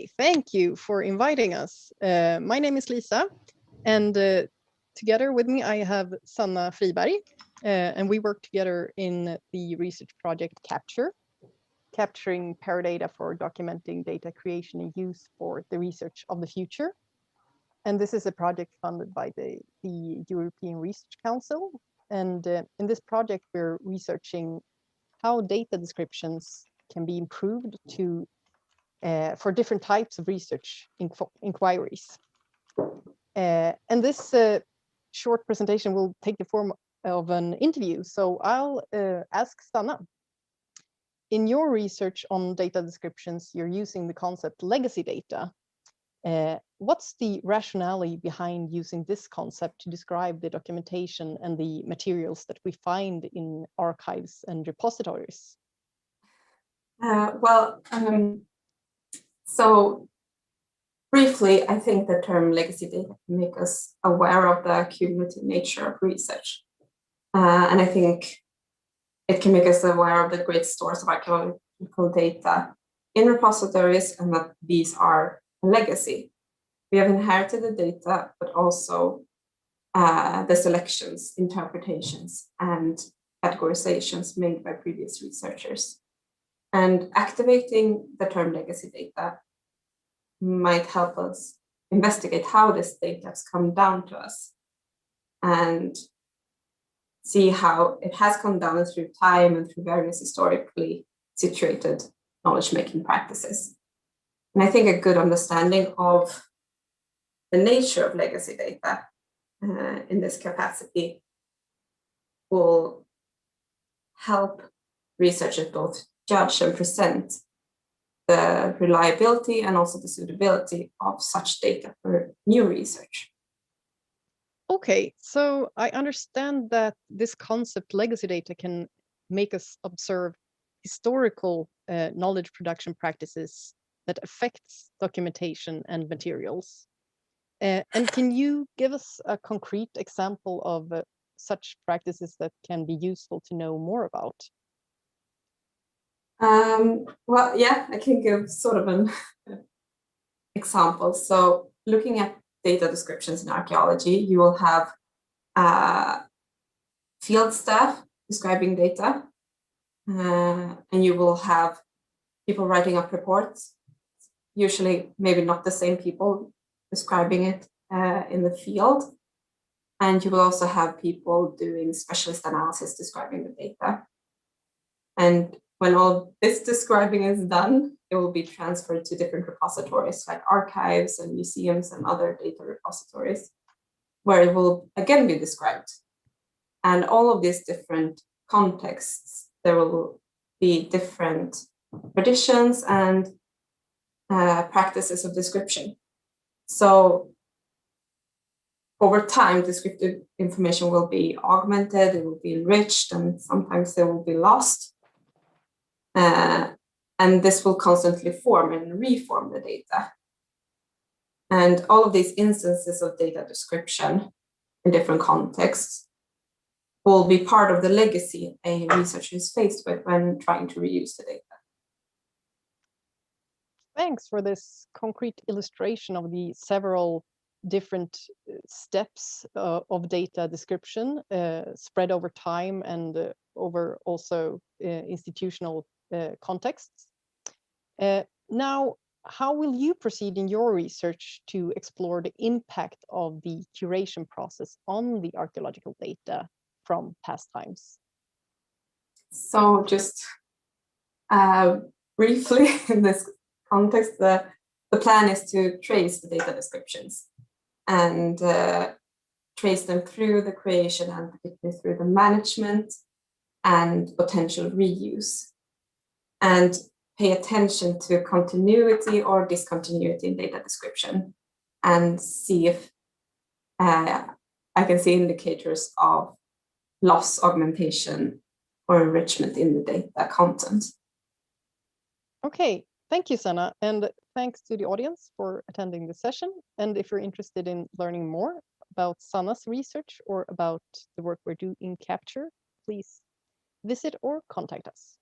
Okay, thank you for inviting us. My name is Lisa, and together with me I have Zanna Friberg, and we work together in the research project Capture, capturing paradata for documenting data creation and use for the research of the future. And this is a project funded by the European Research Council. And in this project, we're researching how data descriptions can be improved for different types of research inquiries. And this short presentation will take the form of an interview. So I'll ask Zanna. In your research on data descriptions, you're using the concept legacy data. What's the rationale behind using this concept to describe the documentation and the materials that we find in archives and repositories? So briefly, I think the term legacy data can make us aware of the cumulative nature of research. And I think it can make us aware of the great stores of archaeological data in repositories, and that these are a legacy. We have inherited the data, but also the selections, interpretations, and categorizations made by previous researchers. And activating the term legacy data might help us investigate how this data has come down to us and see how it has come down through time and through various historically situated knowledge-making practices. And I think a good understanding of the nature of legacy data in this capacity will help researchers both judge and present the reliability and also the suitability of such data for new research. Okay, so I understand that this concept legacy data can make us observe historical knowledge production practices that affects documentation and materials. And can you give us a concrete example of such practices that can be useful to know more about? Well, yeah, I can give sort of an example. So looking at data descriptions in archaeology, you will have field staff describing data, and you will have people writing up reports, usually maybe not the same people describing it in the field. And you will also have people doing specialist analysis describing the data. And when all this describing is done, it will be transferred to different repositories like archives and museums and other data repositories, where it will again be described. And all of these different contexts, there will be different traditions and practices of description. So over time, descriptive information will be augmented, it will be enriched, and sometimes they will be lost. And this will constantly form and reform the data. And all of these instances of data description in different contexts will be part of the legacy a researcher is faced with when trying to reuse the data. Thanks for this concrete illustration of the several different steps of data description spread over time and over also institutional contexts. Now, how will you proceed in your research to explore the impact of the curation process on the archaeological data from past times? So just briefly in this context, the plan is to trace the data descriptions and trace them through the creation and particularly through the management and potential reuse, and pay attention to continuity or discontinuity in data description and see if I can see indicators of loss, augmentation, or enrichment in the data content. Okay, thank you, Zanna, and thanks to the audience for attending the session. And if you're interested in learning more about Zanna's research or about the work we're doing in Capture, please visit or contact us.